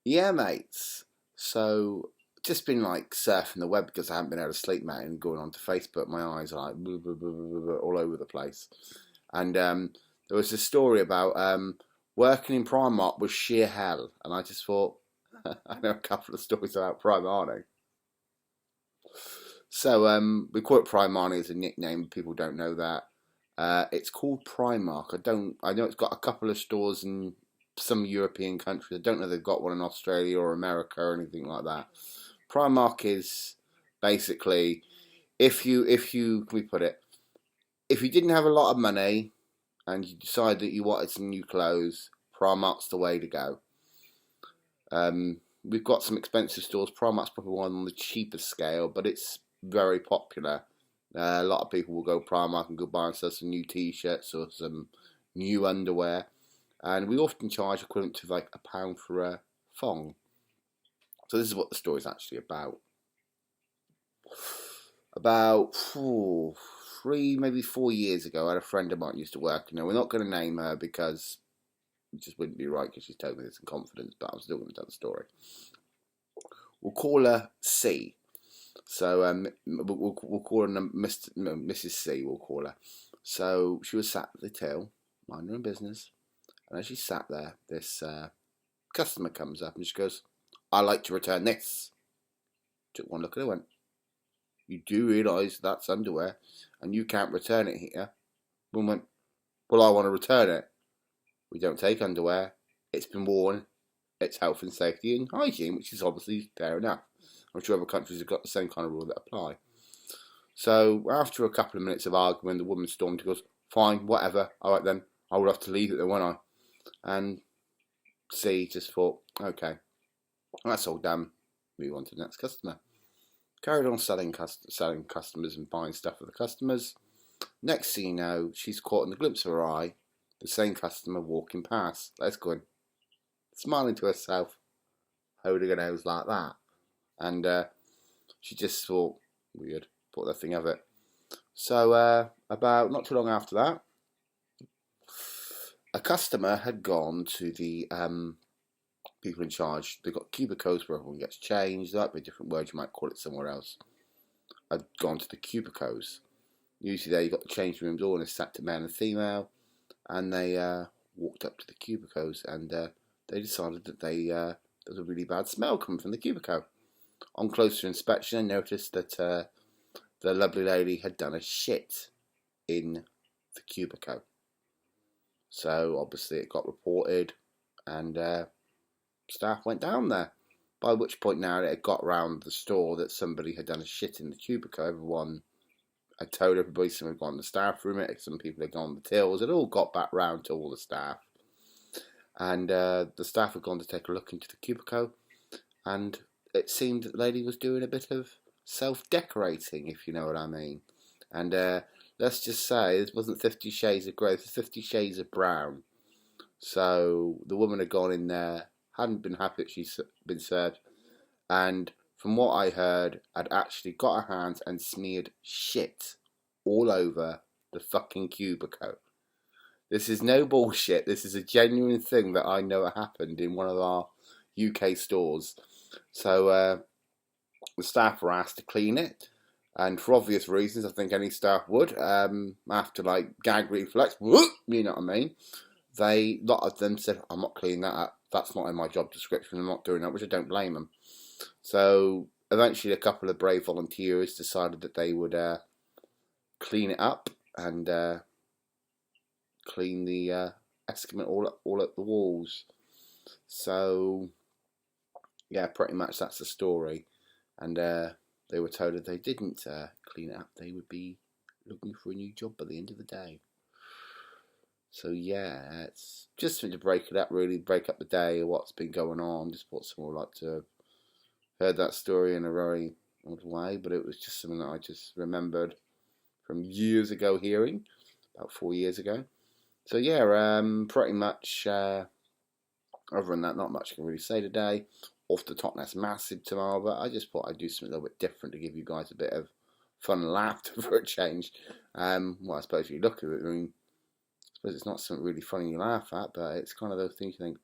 Yeah, mates. So just been like surfing the web because I haven't been able to sleep, mate, and going onto Facebook. My eyes are like all over the place. And there was a story about working in Primark was sheer hell, and I just thought I know a couple of stories about Primark. So we call it Primark as a nickname. People don't know that. It's called Primark. I know it's got a couple of stores in some European countries. I don't know if they've got one in Australia or America or anything like that. Primark is basically if you can we put it, if you didn't have a lot of money and you decide that you wanted some new clothes, Primark's the way to go. We've got some expensive stores. Primark's probably one on the cheapest scale, but it's very popular. A lot of people will go Primark and go buy and sell some new T-shirts or some new underwear, and we often charge equivalent to like £1 for a thong. So this is what the story's actually about. About 3, maybe 4 years ago, I had a friend of mine who used to work. We're not going to name her because it just wouldn't be right because she's told me this in confidence, but I'm still going to tell the story. We'll call her C. So we'll call her Mrs. C. We'll call her. So she was sat at the till, minding her own business, and as she sat there, this customer comes up and she goes, "I'd like to return this." Took one look at her, went, "You do realise that's underwear, and you can't return it here?" Woman went, "Well, I want to return it. We don't take underwear. It's been worn. It's health and safety and hygiene," which is obviously fair enough. I'm sure other countries have got the same kind of rule that apply. So after a couple of minutes of arguing, the woman stormed. She goes, "Fine, whatever. All right then. I would have to leave it then, won't I?" And C just thought, "Okay, that's all done. Move on to the next customer." Carried on selling customers and buying stuff for the customers. Next thing you know, she's caught in the glimpse of her eye the same customer walking past. Let's go in, smiling to herself, holding her nose like that. And she just thought, weird, thought nothing of it. So about not too long after that, a customer had gone to the people in charge. They've got cubicles where everyone gets changed. There might be a different word, you might call it somewhere else. Had gone to the cubicles. Usually there you've got the change rooms all in a set to male and female. And they walked up to the cubicles and they decided that there was a really bad smell coming from the cubicle. On closer inspection, I noticed that the lovely lady had done a shit in the cubicle. So obviously it got reported and staff went down there. By which point now it had got round the store that somebody had done a shit in the cubicle. Everyone had told everybody, some had gone to the staff room, some people had gone on the tills. It all got back round to all the staff. And the staff had gone to take a look into the cubicle, and it seemed that the lady was doing a bit of self-decorating, if you know what I mean. And let's just say this wasn't 50 Shades of Grey, it was 50 Shades of Brown. So the woman had gone in there, hadn't been happy that she'd been served, and from what I heard, had actually got her hands and smeared shit all over the fucking cubicle. This is no bullshit. This is a genuine thing that I know happened in one of our UK stores. So the staff were asked to clean it, and for obvious reasons, I think any staff would. After like gag reflex, whoop, you know what I mean. A lot of them said, "I'm not cleaning that up. That's not in my job description. I'm not doing that," which I don't blame them. So eventually, a couple of brave volunteers decided that they would clean it up and clean the excrement all up the walls. So yeah, pretty much that's the story. And they were told that they didn't clean it up, they would be looking for a new job by the end of the day. So yeah, it's just to break it up, really break up the day of what's been going on. Just thought someone would like to have heard that story in a very odd way, but it was just something that I just remembered from years ago hearing, about 4 years ago. So yeah, pretty much. Other than that, not much I can really say today. Off the Totnes Massive tomorrow, but I just thought I'd do something a little bit different to give you guys a bit of fun and laughter for a change. Well, I suppose if you look at it, I mean, I suppose it's not something really funny you laugh at, but it's kind of those things you think,